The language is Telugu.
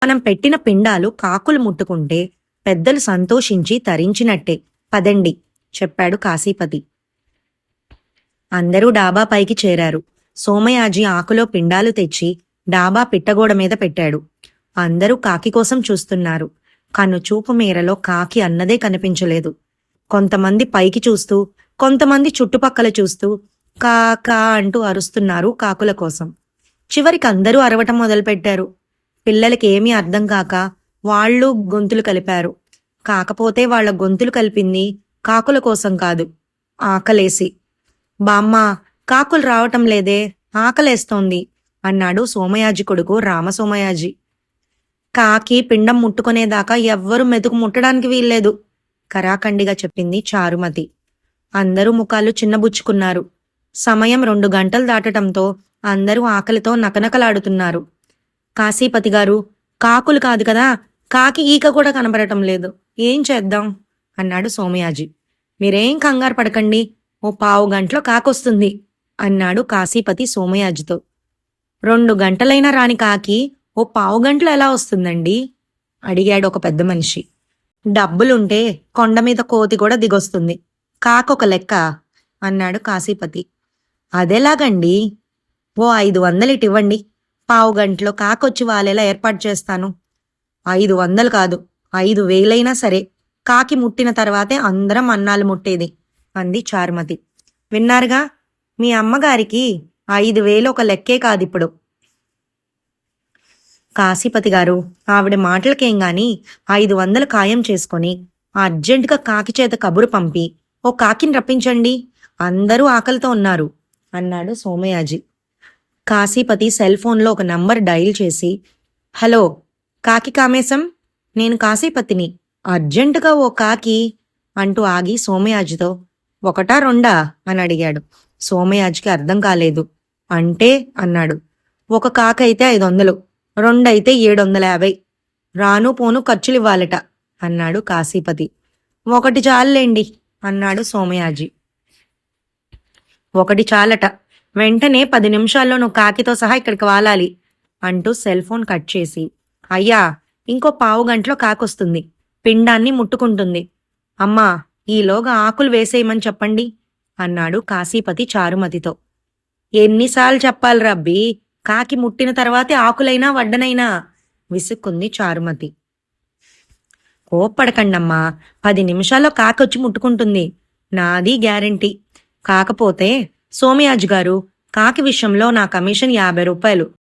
మనం పెట్టిన పిండాలు కాకులు ముట్టుకుంటే పెద్దలు సంతోషించి తరించినట్టే. పదండి చెప్పాడు కాశీపతి. అందరూ డాబా పైకి చేరారు. సోమయాజి ఆకులో పిండాలు తెచ్చి డాబా పిట్టగోడ మీద పెట్టాడు. అందరూ కాకి కోసం చూస్తున్నారు. కనుచూపు మేరలో కాకి అన్నదే కనిపించలేదు. కొంతమంది పైకి చూస్తూ, కొంతమంది చుట్టుపక్కల చూస్తూ కా కా అంటూ అరుస్తున్నారు కాకుల కోసం. చివరికి అందరూ అరవటం మొదలుపెట్టారు. పిల్లలకి ఏమీ అర్థం కాక వాళ్ళు గొంతులు కలిపారు. కాకపోతే వాళ్ళ గొంతులు కలిపింది కాకుల కోసం కాదు, ఆకలేసి. బామ్మ, కాకులు రావటం లేదే, ఆకలేస్తోంది అన్నాడు సోమయాజి కొడుకు రామసోమయాజి. కాకి పిండం ముట్టుకునేదాకా ఎవ్వరూ మెతుకు ముట్టడానికి వీల్లేదు, కరాఖండిగా చెప్పింది చారుమతి. అందరూ ముఖాలు చిన్నబుచ్చుకున్నారు. సమయం 2 గంటలు దాటటంతో అందరూ ఆకలితో నకనకలాడుతున్నారు. కాశీపతి గారు, కాకులు కాదు కదా, కాకి ఈక కూడా కనబడటం లేదు, ఏం చేద్దాం అన్నాడు సోమయాజి. మీరేం కంగారు పడకండి, ఓ 1/2 గంటలో కాకొస్తుంది అన్నాడు కాశీపతి సోమయాజితో. 2 గంటలైనా రాని కాకి ఓ 1/2 గంటలో ఎలా వస్తుందండి అడిగాడు ఒక పెద్ద మనిషి. డబ్బులుంటే కొండ మీద కోతి కూడా దిగొస్తుంది, కాకొక లెక్క అన్నాడు కాశీపతి. అదెలాగండి? ఓ 500 ఇవ్వండి, 1/2 గంటలో కాకొచ్చి వాలేలా ఏర్పాటు చేస్తాను. 500 కాదు, 5,000 సరే, కాకి ముట్టిన తర్వాతే అందరం అన్నాలు ముట్టేది అంది చారుమతి. విన్నారుగా, మీ అమ్మగారికి 5,000 ఒక లెక్కే కాదిప్పుడు. కాశీపతి గారు, ఆవిడ మాటలకేం గాని 500 ఖాయం చేసుకొని అర్జెంటుగా కాకి చేత కబురు పంపి ఓ కాకిని రప్పించండి, అందరూ ఆకలితో ఉన్నారు అన్నాడు సోమయాజి. కాశీపతి సెల్ ఫోన్లో ఒక నంబర్ డైల్ చేసి, హలో కాకి కామేశం, నేను కాశీపతిని, అర్జెంటుగా ఓ కాకి అంటూ ఆగి సోమయాజితో, 1 2 అని అడిగాడు. సోమయాజికి అర్థం కాలేదు. అంటే అన్నాడు. 1 కాకైతే 500, 2 అయితే 750, రాను పోను ఖర్చులివ్వాలట అన్నాడు కాశీపతి. 1 చాలులేండి అన్నాడు సోమయాజి. 1 చాలట, వెంటనే 10 నిమిషాల్లో నువ్వు కాకితో సహా ఇక్కడికి వాలాలి అంటూ సెల్ ఫోన్ కట్ చేసి, అయ్యా ఇంకో 1/2 గంటలో కాకొస్తుంది, పిండాన్ని ముట్టుకుంటుంది, అమ్మా ఈలోగా ఆకులు వేసేయమని చెప్పండి అన్నాడు కాశీపతి చారుమతితో. ఎన్నిసార్లు చెప్పాలి రబ్బీ, కాకి ముట్టిన తర్వాతే ఆకులైనా వడ్డనైనా విసుక్కుంది చారుమతి. కోప్పడకండమ్మా, 10 నిమిషాల్లో కాకొచ్చి ముట్టుకుంటుంది, నాది గ్యారంటీ. కాకపోతే సోమయాజి గారు, కాకి విషయంలో నా కమిషన్ 50 రూపాయలు,